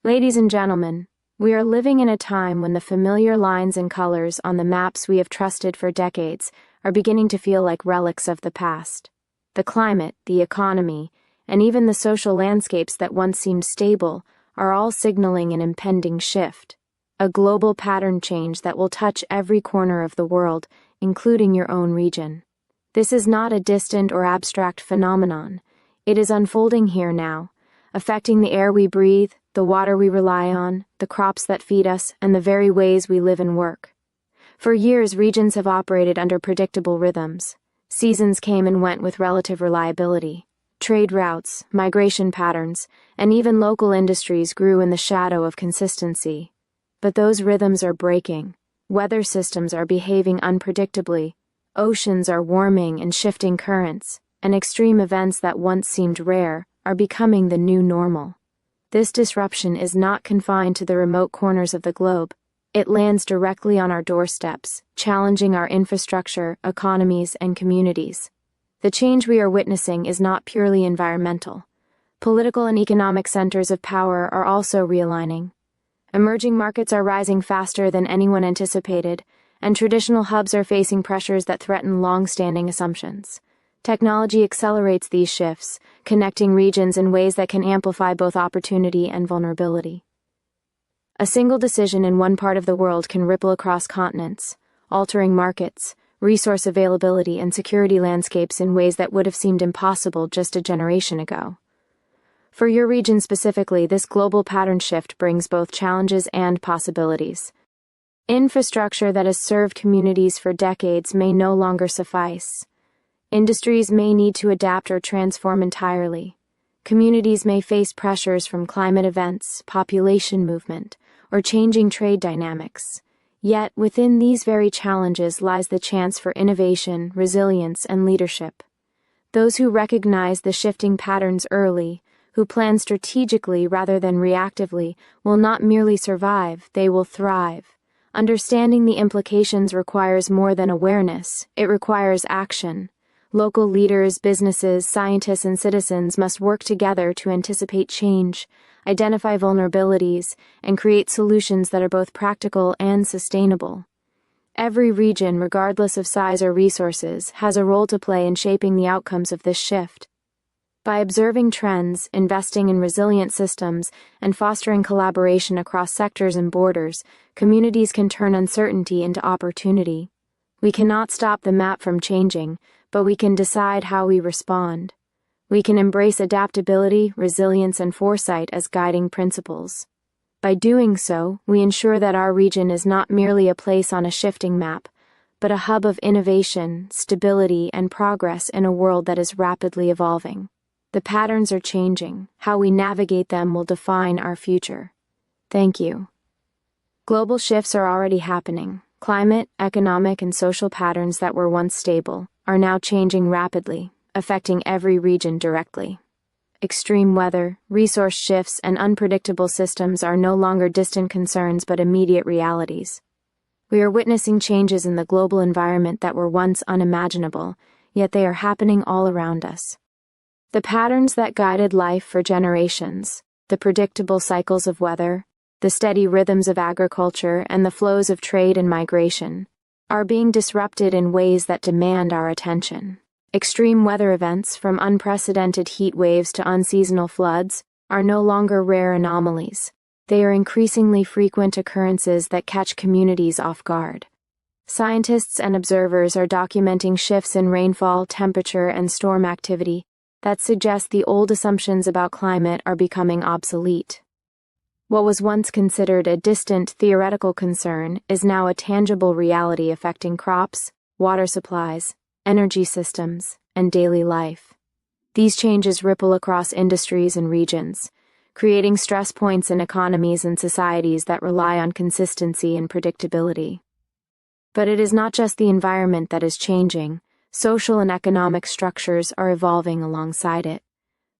Ladies and gentlemen, we are living in a time when the familiar lines and colors on the maps we have trusted for decades are beginning to feel like relics of the past. The climate, the economy, and even the social landscapes that once seemed stable are all signaling an impending shift, a global pattern change that will touch every corner of the world, including your own region. This is not a distant or abstract phenomenon. It is unfolding here now, affecting the air we breathe, the water we rely on, the crops that feed us, and the very ways we live and work. For years, regions have operated under predictable rhythms. Seasons came and went with relative reliability. Trade routes, migration patterns, and even local industries grew in the shadow of consistency. But those rhythms are breaking. Weather systems are behaving unpredictably. Oceans are warming and shifting currents, and extreme events that once seemed rare are becoming the new normal. This disruption is not confined to the remote corners of the globe. It lands directly on our doorsteps, challenging our infrastructure, economies, and communities. The change we are witnessing is not purely environmental. Political and economic centers of power are also realigning. Emerging markets are rising faster than anyone anticipated, and traditional hubs are facing pressures that threaten long-standing assumptions. Technology accelerates these shifts, connecting regions in ways that can amplify both opportunity and vulnerability. A single decision in one part of the world can ripple across continents, altering markets, resource availability, and security landscapes in ways that would have seemed impossible just a generation ago. For your region specifically, this global pattern shift brings both challenges and possibilities. Infrastructure that has served communities for decades may no longer suffice. Industries may need to adapt or transform entirely. Communities may face pressures from climate events, population movement, or changing trade dynamics. Yet, within these very challenges lies the chance for innovation, resilience, and leadership. Those who recognize the shifting patterns early, who plan strategically rather than reactively, will not merely survive, they will thrive. Understanding the implications requires more than awareness, it requires action. Local leaders, businesses, scientists, and citizens must work together to anticipate change, identify vulnerabilities, and create solutions that are both practical and sustainable. Every region, regardless of size or resources, has a role to play in shaping the outcomes of this shift. By observing trends, investing in resilient systems, and fostering collaboration across sectors and borders, communities can turn uncertainty into opportunity. We cannot stop the map from changing, but we can decide how we respond. We can embrace adaptability, resilience, and foresight as guiding principles. By doing so, we ensure that our region is not merely a place on a shifting map, but a hub of innovation, stability, and progress in a world that is rapidly evolving. The patterns are changing. How we navigate them will define our future. Thank you. Global shifts are already happening. Climate, economic, and social patterns that were once stable are now changing rapidly, affecting every region directly. Extreme weather, resource shifts, and unpredictable systems are no longer distant concerns but immediate realities. We are witnessing changes in the global environment that were once unimaginable, yet they are happening all around us. The patterns that guided life for generations, the predictable cycles of weather, the steady rhythms of agriculture, and the flows of trade and migration, are being disrupted in ways that demand our attention. Extreme weather events, from unprecedented heat waves to unseasonal floods, are no longer rare anomalies. They are increasingly frequent occurrences that catch communities off guard. Scientists and observers are documenting shifts in rainfall, temperature, and storm activity that suggest the old assumptions about climate are becoming obsolete. What was once considered a distant theoretical concern is now a tangible reality affecting crops, water supplies, energy systems, and daily life. These changes ripple across industries and regions, creating stress points in economies and societies that rely on consistency and predictability. But it is not just the environment that is changing. Social and economic structures are evolving alongside it.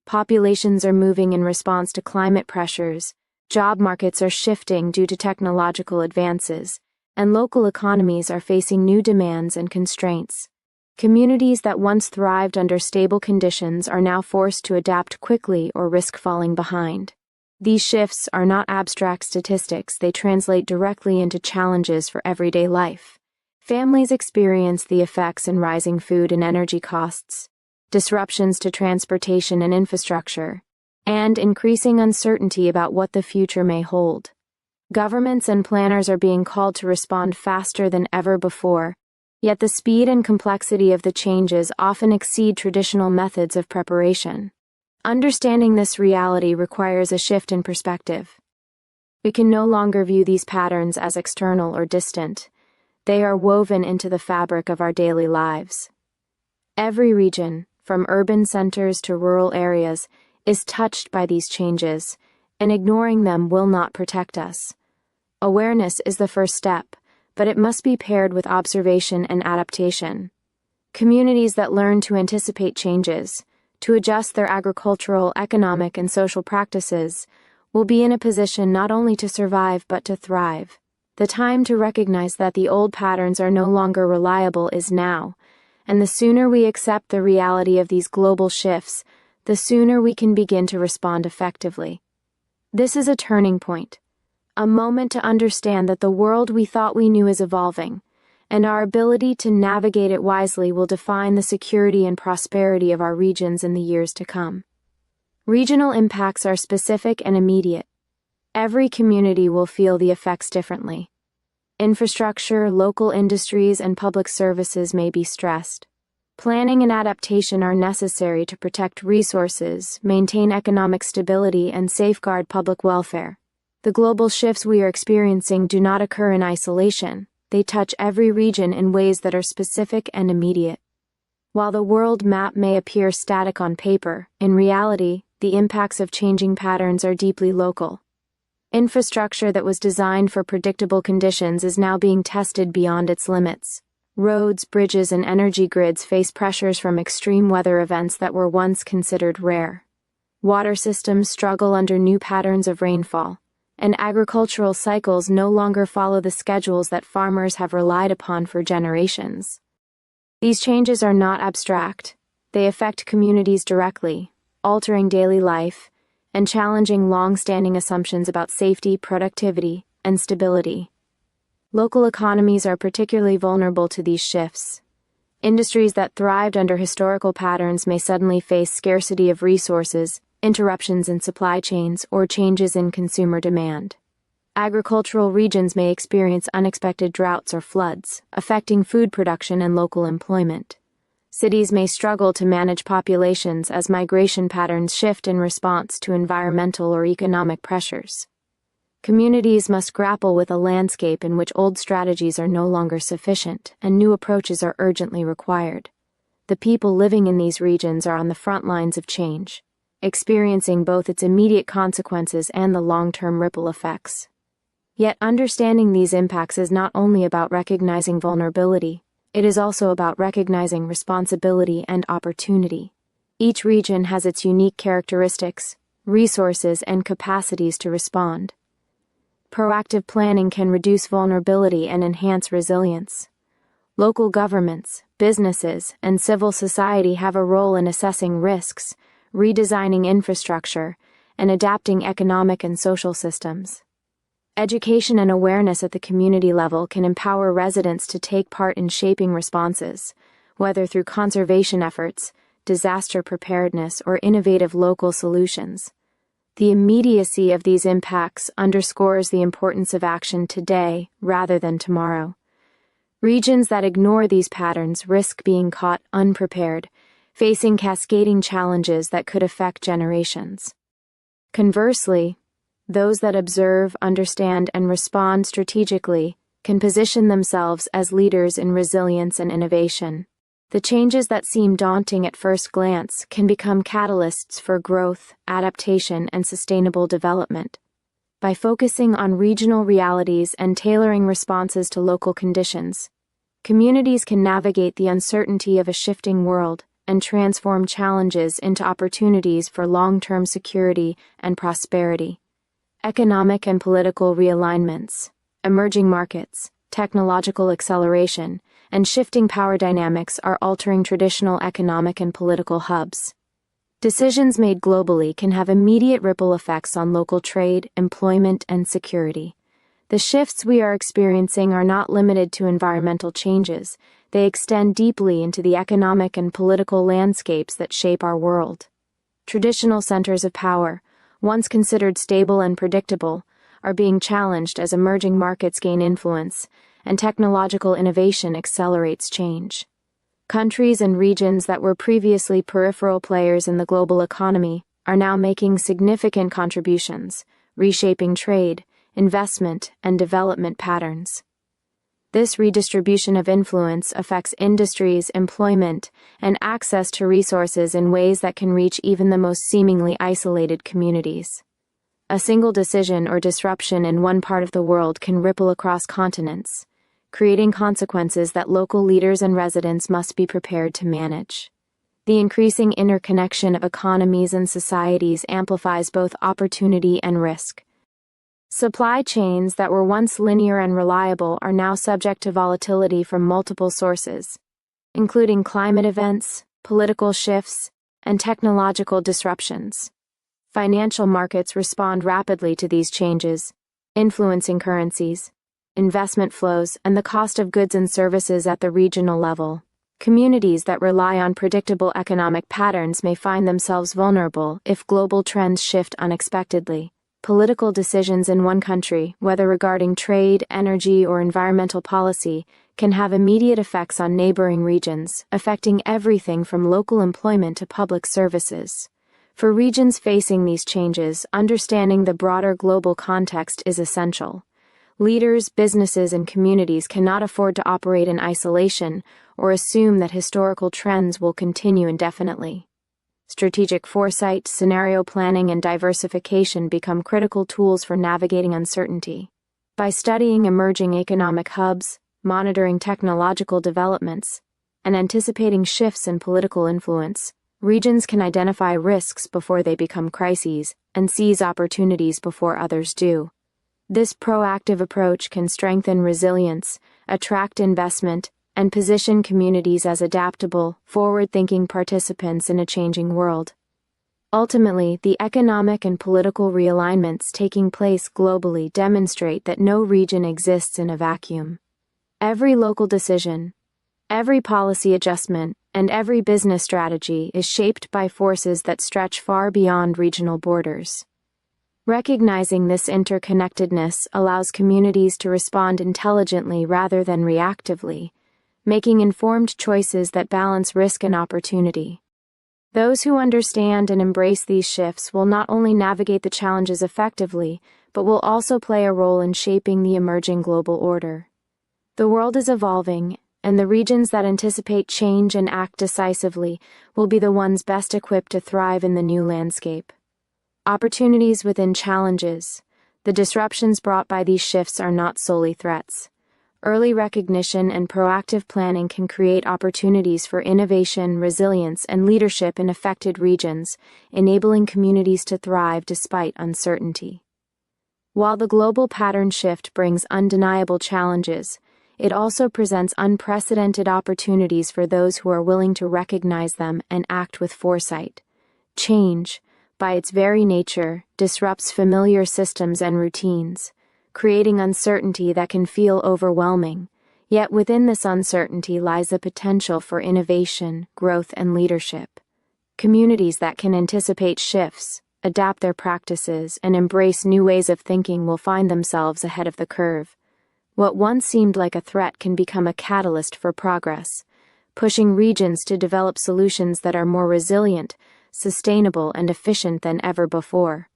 Populations are moving in response to climate pressures, job markets are shifting due to technological advances, and local economies are facing new demands and constraints. Communities that once thrived under stable conditions are now forced to adapt quickly or risk falling behind. These shifts are not abstract statistics, they translate directly into challenges for everyday life. Families experience the effects in rising food and energy costs, disruptions to transportation and infrastructure, and increasing uncertainty about what the future may hold. Governments and planners are being called to respond faster than ever before, yet the speed and complexity of the changes often exceed traditional methods of preparation. Understanding this reality requires a shift in perspective. We can no longer view these patterns as external or distant. They are woven into the fabric of our daily lives. Every region, from urban centers to rural areas, is touched by these changes, and ignoring them will not protect us. Awareness is the first step, but it must be paired with observation and adaptation. Communities that learn to anticipate changes, to adjust their agricultural, economic, and social practices, will be in a position not only to survive but to thrive. The time to recognize that the old patterns are no longer reliable is now, and the sooner we accept the reality of these global shifts, the sooner we can begin to respond effectively. This is a turning point, a moment to understand that the world we thought we knew is evolving, and our ability to navigate it wisely will define the security and prosperity of our regions in the years to come. Regional impacts are specific and immediate. Every community will feel the effects differently. Infrastructure, local industries, and public services may be stressed. Planning and adaptation are necessary to protect resources, maintain economic stability, and safeguard public welfare. The global shifts we are experiencing do not occur in isolation. They touch every region in ways that are specific and immediate. While the world map may appear static on paper, in reality, the impacts of changing patterns are deeply local. Infrastructure that was designed for predictable conditions is now being tested beyond its limits. Roads, bridges, and energy grids face pressures from extreme weather events that were once considered rare. Water systems struggle under new patterns of rainfall, and agricultural cycles no longer follow the schedules that farmers have relied upon for generations. These changes are not abstract. They affect communities directly, altering daily life, and challenging long-standing assumptions about safety, productivity, and stability. Local economies are particularly vulnerable to these shifts. Industries that thrived under historical patterns may suddenly face scarcity of resources, interruptions in supply chains, or changes in consumer demand. Agricultural regions may experience unexpected droughts or floods, affecting food production and local employment. Cities may struggle to manage populations as migration patterns shift in response to environmental or economic pressures. Communities must grapple with a landscape in which old strategies are no longer sufficient and new approaches are urgently required. The people living in these regions are on the front lines of change, experiencing both its immediate consequences and the long-term ripple effects. Yet understanding these impacts is not only about recognizing vulnerability, it is also about recognizing responsibility and opportunity. Each region has its unique characteristics, resources, and capacities to respond. Proactive planning can reduce vulnerability and enhance resilience. Local governments, businesses, and civil society have a role in assessing risks, redesigning infrastructure, and adapting economic and social systems. Education and awareness at the community level can empower residents to take part in shaping responses, whether through conservation efforts, disaster preparedness, or innovative local solutions. The immediacy of these impacts underscores the importance of action today rather than tomorrow. Regions that ignore these patterns risk being caught unprepared, facing cascading challenges that could affect generations. Conversely, those that observe, understand, and respond strategically can position themselves as leaders in resilience and innovation. The changes that seem daunting at first glance can become catalysts for growth, adaptation, and sustainable development. By focusing on regional realities and tailoring responses to local conditions, communities can navigate the uncertainty of a shifting world and transform challenges into opportunities for long-term security and prosperity. Economic and political realignments, emerging markets, technological acceleration, and shifting power dynamics are altering traditional economic and political hubs. Decisions made globally can have immediate ripple effects on local trade, employment, and security. The shifts we are experiencing are not limited to environmental changes. They extend deeply into the economic and political landscapes that shape our world. Traditional centers of power, once considered stable and predictable, are being challenged as emerging markets gain influence, and technological innovation accelerates change. Countries and regions that were previously peripheral players in the global economy are now making significant contributions, reshaping trade, investment, and development patterns. This redistribution of influence affects industries, employment, and access to resources in ways that can reach even the most seemingly isolated communities. A single decision or disruption in one part of the world can ripple across continents, creating consequences that local leaders and residents must be prepared to manage. The increasing interconnection of economies and societies amplifies both opportunity and risk. Supply chains that were once linear and reliable are now subject to volatility from multiple sources, including climate events, political shifts, and technological disruptions. Financial markets respond rapidly to these changes, influencing currencies, investment flows, and the cost of goods and services at the regional level. Communities that rely on predictable economic patterns may find themselves vulnerable if global trends shift unexpectedly. Political decisions in one country, whether regarding trade, energy, or environmental policy, can have immediate effects on neighboring regions, affecting everything from local employment to public services. For regions facing these changes, understanding the broader global context is essential. Leaders, businesses, and communities cannot afford to operate in isolation or assume that historical trends will continue indefinitely. Strategic foresight, scenario planning, and diversification become critical tools for navigating uncertainty. By studying emerging economic hubs, monitoring technological developments, and anticipating shifts in political influence, regions can identify risks before they become crises and seize opportunities before others do. This proactive approach can strengthen resilience, attract investment, and position communities as adaptable, forward-thinking participants in a changing world. Ultimately, the economic and political realignments taking place globally demonstrate that no region exists in a vacuum. Every local decision, every policy adjustment, and every business strategy is shaped by forces that stretch far beyond regional borders. Recognizing this interconnectedness allows communities to respond intelligently rather than reactively, making informed choices that balance risk and opportunity. Those who understand and embrace these shifts will not only navigate the challenges effectively, but will also play a role in shaping the emerging global order. The world is evolving, and the regions that anticipate change and act decisively will be the ones best equipped to thrive in the new landscape. Opportunities within challenges. The disruptions brought by these shifts are not solely threats. Early recognition and proactive planning can create opportunities for innovation, resilience, and leadership in affected regions, enabling communities to thrive despite uncertainty. While the global pattern shift brings undeniable challenges, it also presents unprecedented opportunities for those who are willing to recognize them and act with foresight. Change, by its very nature, disrupts familiar systems and routines, creating uncertainty that can feel overwhelming. Yet within this uncertainty lies the potential for innovation, growth, and leadership. Communities that can anticipate shifts, adapt their practices, and embrace new ways of thinking will find themselves ahead of the curve. What once seemed like a threat can become a catalyst for progress, pushing regions to develop solutions that are more resilient, sustainable, and efficient than ever before.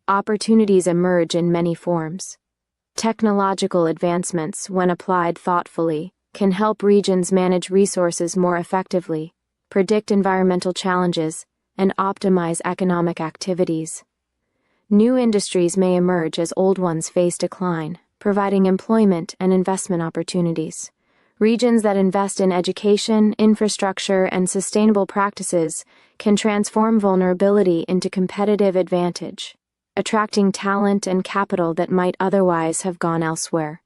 Opportunities emerge in many forms. Technological advancements, when applied thoughtfully, can help regions manage resources more effectively, predict environmental challenges, and optimize economic activities. New industries may emerge as old ones face decline, providing employment and investment opportunities. Regions that invest in education, infrastructure, and sustainable practices can transform vulnerability into competitive advantage, attracting talent and capital that might otherwise have gone elsewhere.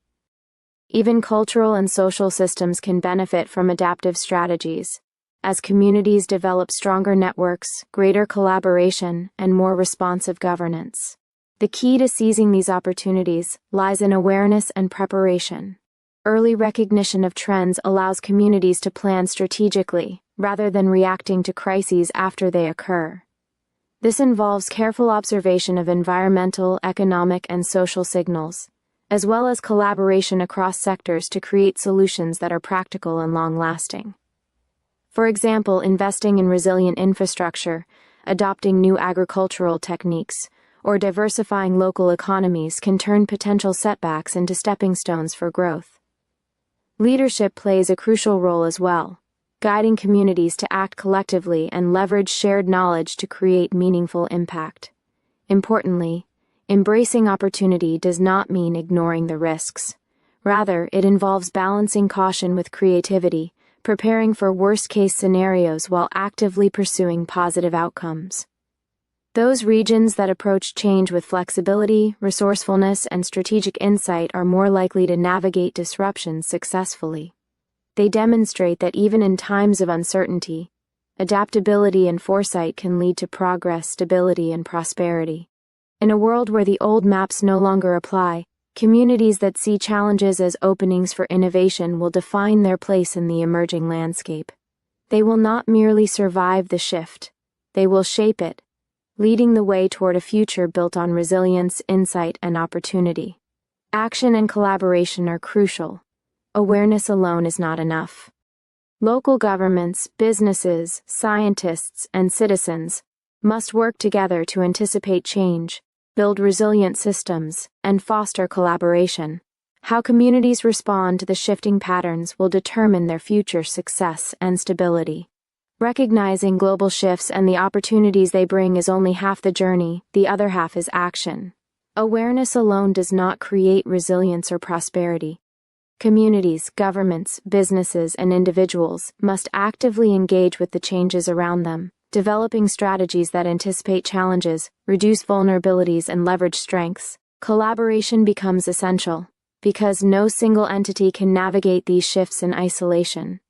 Even cultural and social systems can benefit from adaptive strategies. as communities develop stronger networks, greater collaboration, and more responsive governance. The key to seizing these opportunities lies in awareness and preparation. Early recognition of trends allows communities to plan strategically, rather than reacting to crises after they occur. This involves careful observation of environmental, economic, and social signals, as well as collaboration across sectors to create solutions that are practical and long-lasting. For example, investing in resilient infrastructure, adopting new agricultural techniques, or diversifying local economies can turn potential setbacks into stepping stones for growth. Leadership plays a crucial role as well, guiding communities to act collectively and leverage shared knowledge to create meaningful impact. Importantly, embracing opportunity does not mean ignoring the risks. Rather, it involves balancing caution with creativity, preparing for worst-case scenarios while actively pursuing positive outcomes. Those regions that approach change with flexibility, resourcefulness, and strategic insight are more likely to navigate disruptions successfully. They demonstrate that even in times of uncertainty, adaptability and foresight can lead to progress, stability, and prosperity. In a world where the old maps no longer apply, communities that see challenges as openings for innovation will define their place in the emerging landscape. They will not merely survive the shift, they will shape it, leading the way toward a future built on resilience, insight, and opportunity. Action and collaboration are crucial. Awareness alone is not enough. Local governments, businesses, scientists, and citizens must work together to anticipate change, build resilient systems, and foster collaboration. How communities respond to the shifting patterns will determine their future success and stability. Recognizing global shifts and the opportunities they bring is only half the journey, the other half is action. Awareness alone does not create resilience or prosperity. Communities, governments, businesses, and individuals must actively engage with the changes around them, developing strategies that anticipate challenges, reduce vulnerabilities, and leverage strengths. Collaboration becomes essential, because no single entity can navigate these shifts in isolation.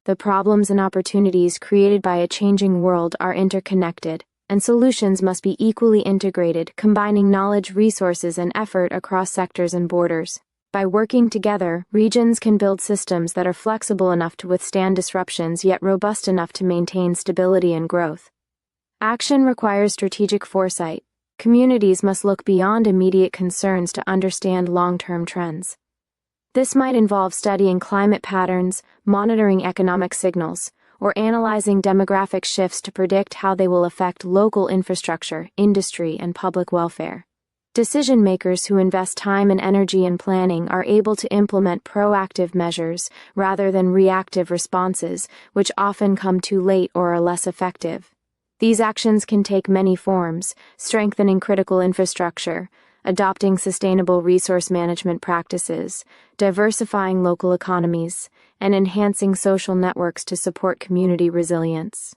The problems and opportunities created by a changing world are interconnected, and solutions must be equally integrated, combining knowledge, resources, and effort across sectors and borders. By working together, regions can build systems that are flexible enough to withstand disruptions yet robust enough to maintain stability and growth. Action requires strategic foresight. Communities must look beyond immediate concerns to understand long-term trends. This might involve studying climate patterns, monitoring economic signals, or analyzing demographic shifts to predict how they will affect local infrastructure, industry, and public welfare. Decision-makers who invest time and energy in planning are able to implement proactive measures rather than reactive responses, which often come too late or are less effective. These actions can take many forms: strengthening critical infrastructure, adopting sustainable resource management practices, diversifying local economies, and enhancing social networks to support community resilience.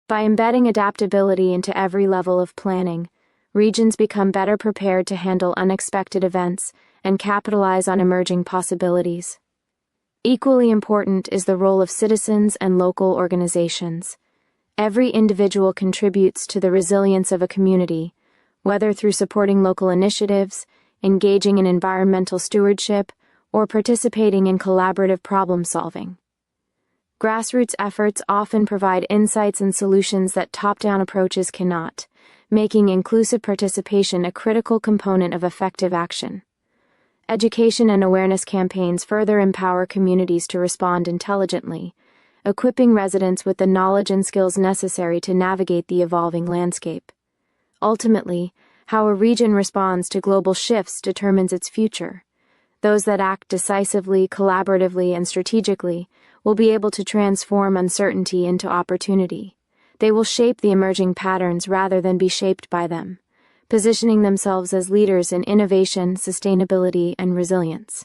By embedding adaptability into every level of planning, regions become better prepared to handle unexpected events and capitalize on emerging possibilities. Equally important is the role of citizens and local organizations. Every individual contributes to the resilience of a community, whether through supporting local initiatives, engaging in environmental stewardship, or participating in collaborative problem-solving. Grassroots efforts often provide insights and solutions that top-down approaches cannot, making inclusive participation a critical component of effective action. Education and awareness campaigns further empower communities to respond intelligently, equipping residents with the knowledge and skills necessary to navigate the evolving landscape. Ultimately, how a region responds to global shifts determines its future. Those that act decisively, collaboratively, and strategically will be able to transform uncertainty into opportunity. They will shape the emerging patterns rather than be shaped by them, positioning themselves as leaders in innovation, sustainability, and resilience.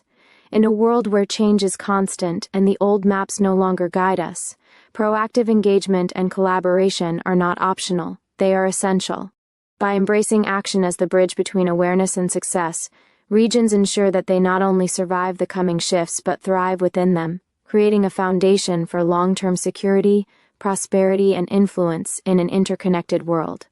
In a world where change is constant and the old maps no longer guide us, proactive engagement and collaboration are not optional, they are essential. By embracing action as the bridge between awareness and success, regions ensure that they not only survive the coming shifts but thrive within them, creating a foundation for long-term security, prosperity, and influence in an interconnected world.